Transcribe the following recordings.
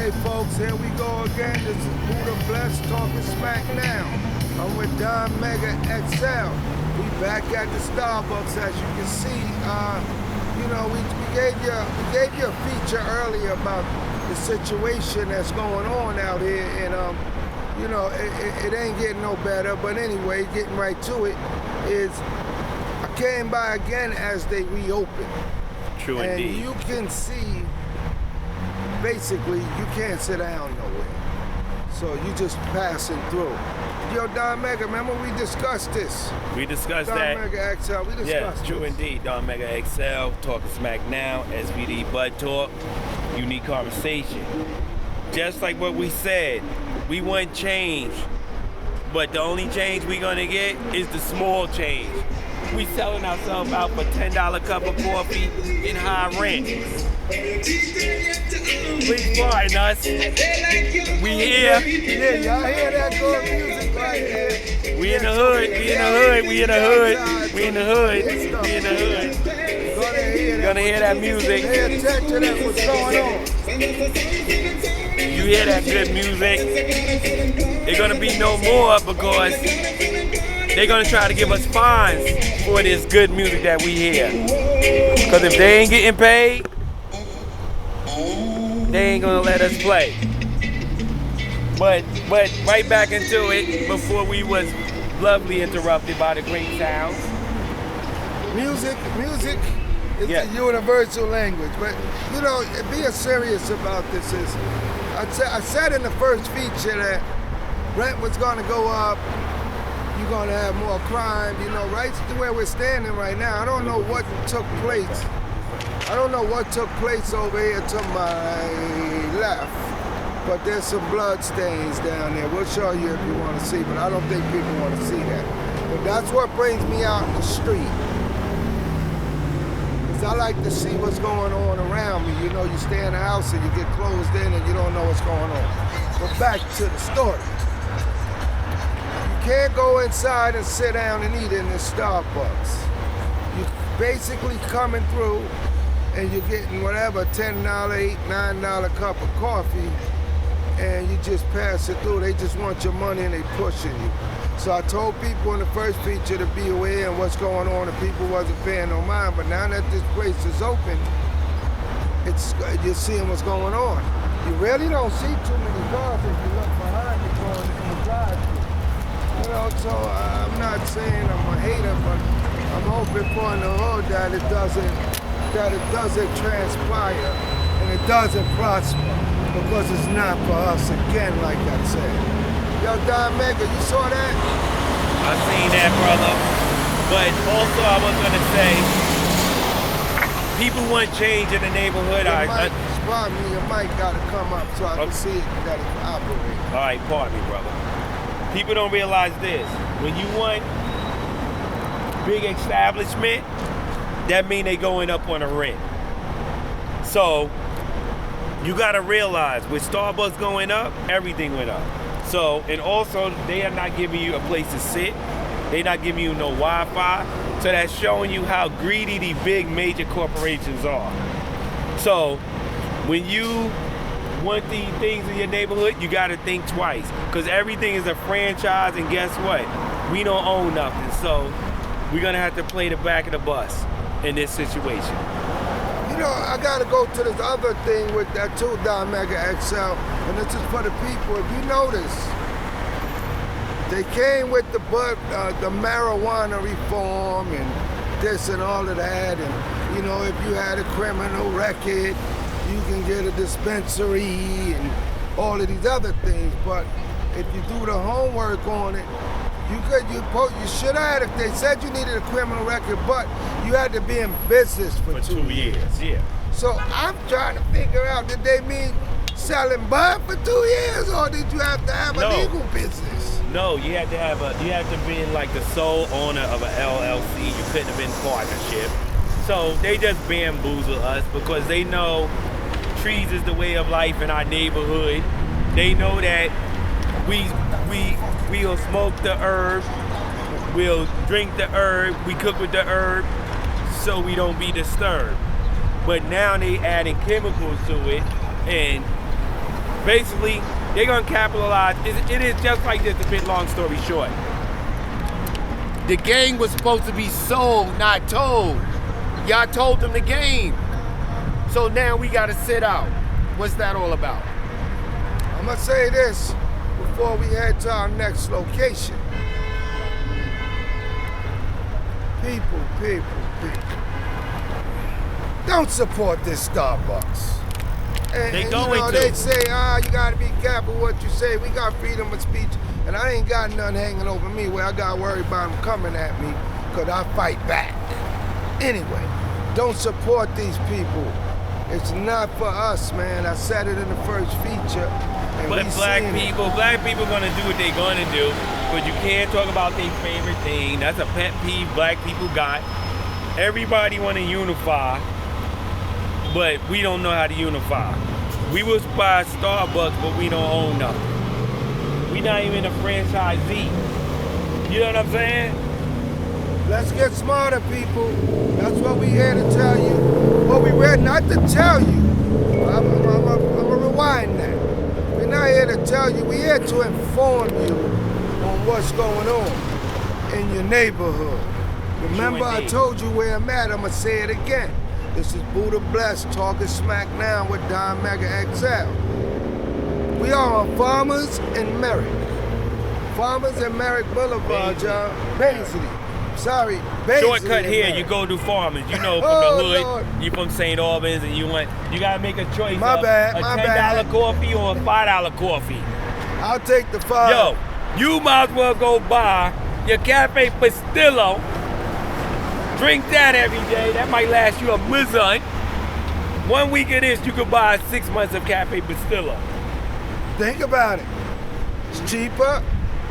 Hey folks, here we go again. This is Buddha Bless talking smack now. I'm with Don Mega XL. We back at the Starbucks, as you can see. We gave you a feature earlier about the situation that's going on out here, and it ain't getting no better. But anyway, getting right to it is I came by again as they reopen. True and indeed. You can see. Basically, you can't sit down nowhere. So you just passing through. Yo, Don Mega, remember we discussed this? We discussed Don that. Mega XL, we discussed Yes, true this. indeed. Don Mega XL, Talking Smack Now, SVD Bud Talk, Unique Conversation. Just like what we said, we want change. But the only change we're gonna get is the small change. We selling ourselves out for $10 cup of coffee in high rent. Please find us. We here. Yeah, y'all hear that good music right there? We in the hood. We in the hood. We in the hood. We in the hood. We in the hood. Gonna hear that music. Pay attention to what's going on. You hear that good music. They're gonna be no more because they're gonna try to give us fines for this good music that we hear. Because if they ain't getting paid, they ain't gonna let us play. But right back into it before we was lovely interrupted by the great sounds. Music is Yeah. a universal language. But, being serious about this is, I said in the first feature that rent was gonna go up. You're gonna have more crime, right where we're standing right now. I don't know what took place. I don't know what took place over here to my left, but there's some blood stains down there. We'll show you if you want to see, but I don't think people want to see that. But that's what brings me out in the street. Because I like to see what's going on around me. You stay in the house and you get closed in and you don't know what's going on. But back to the story. You can't go inside and sit down and eat in this Starbucks. You're basically coming through and you're getting whatever, $10, $8, $9 cup of coffee, and you just pass it through. They just want your money and they pushing you. So I told people in the first feature to be aware of what's going on, and people wasn't paying no mind. But now that this place is open, you're seeing what's going on. You really don't see too many cars if you look behind you going in the drive-thru. So I'm not saying I'm a hater, but I'm hoping for in the hood that it doesn't transpire and it doesn't prosper, because it's not for us again, like I said. Yo, Don Mega, you saw that? I seen that, brother. But also I was gonna say, people want change in the neighborhood. Your mic gotta come up so I can see it, that it's operating. All right, pardon me, brother. People don't realize this. When you want big establishment, that mean they going up on the rent. So you gotta realize with Starbucks going up, everything went up. So, and also they are not giving you a place to sit. They're not giving you no Wi-Fi. So that's showing you how greedy these big major corporations are. So when you want these things in your neighborhood, you gotta think twice. Because everything is a franchise, and guess what? We don't own nothing. So we're gonna have to play the back of the bus in this situation. I gotta go to this other thing with that too, Don Mega XL, and this is for the people. If you notice, they came with the marijuana reform and this and all of that, and if you had a criminal record, you can get a dispensary and all of these other things. But if you do the homework on it, you should have, if they said you needed a criminal record, but you had to be in business for 2 years. Yeah. So I'm trying to figure out, did they mean selling bud for 2 years, or did you have to have a legal business? No, you had to be like the sole owner of an LLC. You couldn't have been partnership. So they just bamboozle us because they know trees is the way of life in our neighborhood. They know that we'll smoke the herb, we'll drink the herb, we cook with the herb, so we don't be disturbed. But now they adding chemicals to it, and Basically, they're gonna capitalize. It is just like this. A bit long story short. The game was supposed to be sold, not told. Y'all told them the game. So now we gotta sit out. What's that all about? I'm gonna say this before we head to our next location. People. Don't support this Starbucks. And, They and, going you know, to. They say, you gotta be careful what you say. We got freedom of speech, and I ain't got nothing hanging over me where I gotta worry about them coming at me, because I fight back. Anyway, don't support these people. It's not for us, man. I said it in the first feature. And But we black seen it. people gonna do what they gonna do. But you can't talk about their favorite thing. That's a pet peeve black people got. Everybody wanna unify, but we don't know how to unify. We was buy Starbucks, but we don't own nothing. We not even a franchisee. You know what I'm saying? Let's get smarter, people. That's what we here to tell you. What we read not to tell you. I'm gonna rewind that. We're not here to tell you. We're here to inform you on what's going on in your neighborhood. Remember, I indeed. told you where I'm at. I'm gonna say it again. This is Buddha Blessed talking smack now with Don Mega XL. We are on Farmers and Merrick. Farmers and Merrick Boulevard, y'all. Baisley. Sorry, Baisley. Shortcut and here, Merrick. you go to Farmers. You know, from Oh, the hood, Lord. you from St. Albans, and you gotta make a choice My of bad, a my $10 bad. coffee or a $5 coffee. I'll take the 5. Yo, you might as well go buy your Cafe Pastillo. Drink that every day. That might last you a month. 1 week of this, you could buy 6 months of Cafe Pastillo. Think about it. It's cheaper.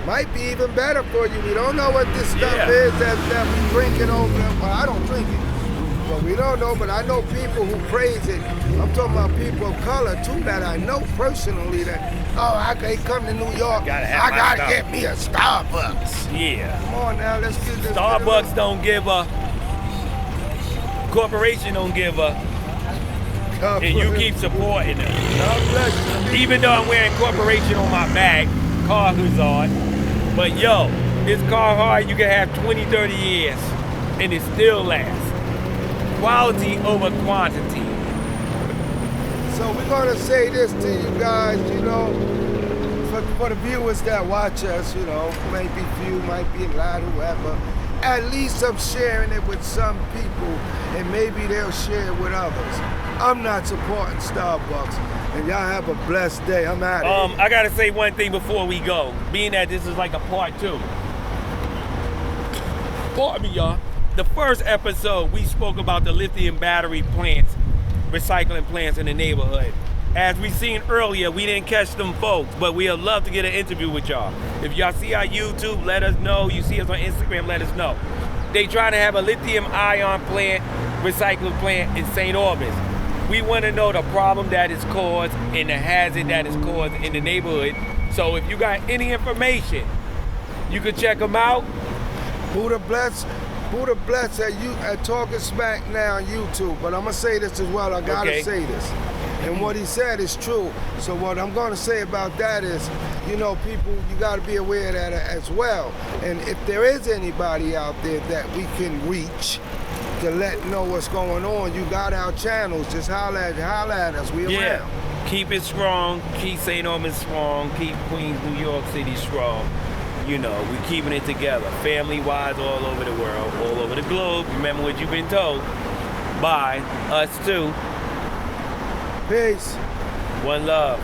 Might be even better for you. We don't know what this stuff Yeah. is that we drinking over there. Well, I don't drink it. But we don't know. But I know people who praise it. I'm talking about people of color too that I know personally that, I can't come to New York. Gotta have I my gotta stuff. get me a Starbucks. Yeah. Come on now, let's get this. Starbucks don't give a. Corporation don't give a. God And you bless- keep supporting them. God bless you. Even though I'm wearing Corporation on my bag, Carhartt. But yo, this Carhartt you can have 20, 30 years and it still lasts. Quality over quantity. So we're gonna say this to you guys, for the viewers that watch us, might be few, might be a lot, whoever. At least I'm sharing it with some people, and maybe they'll share it with others. I'm not supporting Starbucks, and y'all have a blessed day. I'm out of here. I gotta say one thing before we go, being that this is like a part 2. Pardon me, y'all. The first episode, we spoke about the lithium battery plants, recycling plants in the neighborhood. As we seen earlier, we didn't catch them folks, but we'd love to get an interview with y'all. If y'all see our YouTube, let us know. You see us on Instagram, let us know. They trying to have a lithium ion plant, recycling plant in St. Albans. We want to know the problem that is caused and the hazard that is caused in the neighborhood. So if you got any information, you can check them out. Buddha bless at Talking Smack now on YouTube. But I'm gonna say this as well. I gotta Okay. say this. And what he said is true. So what I'm gonna say about that is, people, you gotta be aware of that as well. And if there is anybody out there that we can reach to let know what's going on, you got our channels. Just holler at us. We Yeah. around. Keep it strong. Keep St. Albans strong. Keep Queens, New York City strong. We're keeping it together. Family-wise, all over the world, all over the globe. Remember what you've been told. By us too. Peace. One love.